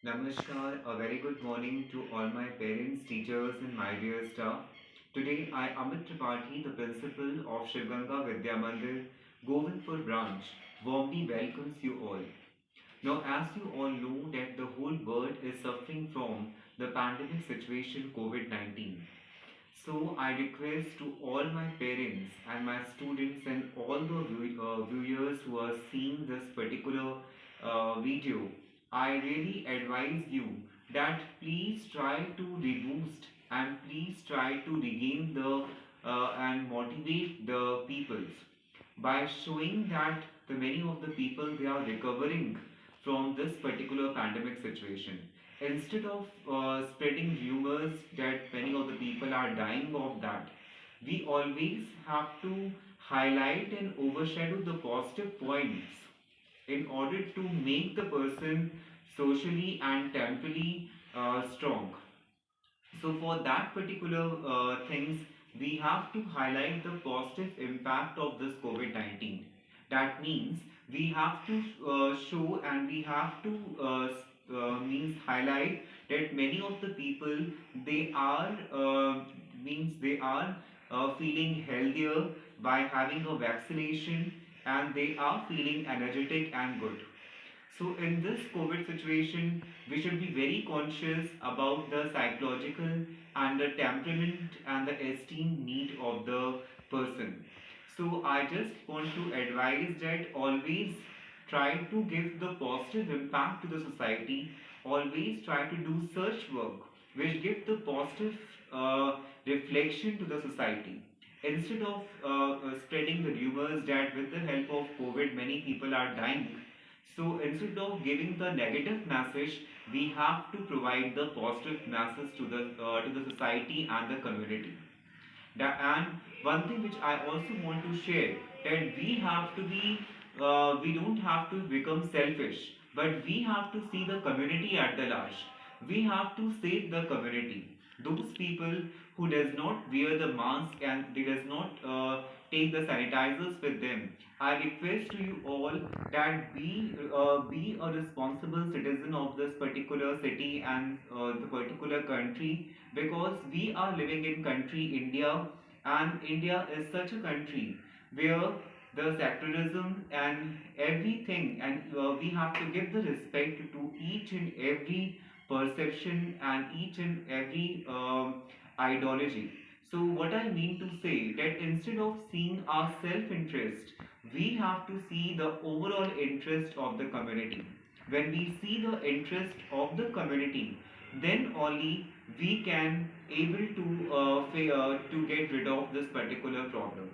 Namaskar, a very good morning to all my parents, teachers, and my dear staff. Today, I, Amit Tripathi, the principal of Shiv Ganga Vidya Mandir, Govindpur branch, warmly welcomes you all. Now, as you all know that the whole world is suffering from the pandemic situation COVID-19. So, I request to all my parents and my students and all the viewers who are seeing this particular video, I really advise you that please try to reboost and please try to regain the and motivate the peoples by showing that the many of the people they are recovering from this particular pandemic situation. Instead of spreading rumors that many of the people are dying of that, we always have to highlight and overshadow the positive points in order to make the person socially and temporally strong. So for that particular things, we have to highlight the positive impact of this COVID-19. That means we have to show and we have to means highlight that many of the people they are means they are feeling healthier by having a vaccination and they are feeling energetic and good. So in this COVID situation, we should be very conscious about the psychological and the temperament and the esteem need of the person. So I just want to advise that always try to give the positive impact to the society. Always try to do such work which give the positive reflection to the society. Instead of spreading the rumors that with the help of COVID many people are dying, so instead of giving the negative message, we have to provide the positive message to the society and the community. And one thing which I also want to share that we have to be, we don't have to become selfish, but we have to see the community at the large. We have to save the community. Those people who does not wear the mask and they does not take the sanitizers with them. I request to you all that be a responsible citizen of this particular city and the particular country, because we are living in country India, and India is such a country where the secularism and everything, and we have to give the respect to each and every perception and each and every ideology. So what I mean to say that instead of seeing our self-interest, we have to see the overall interest of the community. When we see the interest of the community, then only we can able to get rid of this particular problem.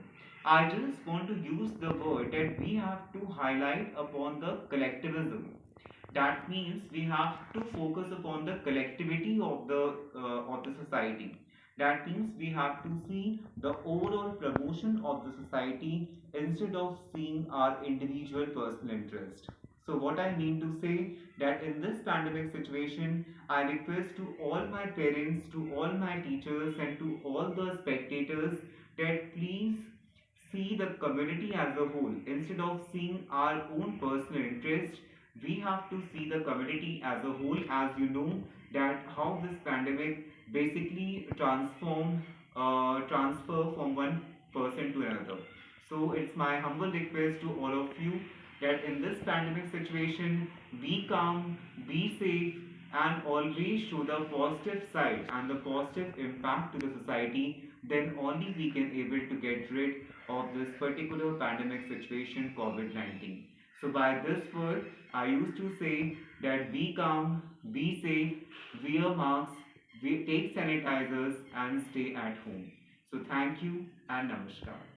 I just want to use the word that we have to highlight upon the collectivism. That means we have to focus upon the collectivity of the society. That means we have to see the overall promotion of the society instead of seeing our individual personal interest. So what I mean to say that in this pandemic situation, I request to all my parents, to all my teachers, and to all the spectators that please see the community as a whole. Instead of seeing our own personal interest, we have to see the community as a whole. As you know that how this pandemic basically transfer from one person to another. So it's my humble request to all of you that in this pandemic situation, be calm, be safe, and always show the positive side and the positive impact to the society. Then only we can able to get rid of this particular pandemic situation COVID-19. So by this word, I used to say that be calm, be safe, wear masks, we take sanitizers and stay at home. So thank you and namaskar.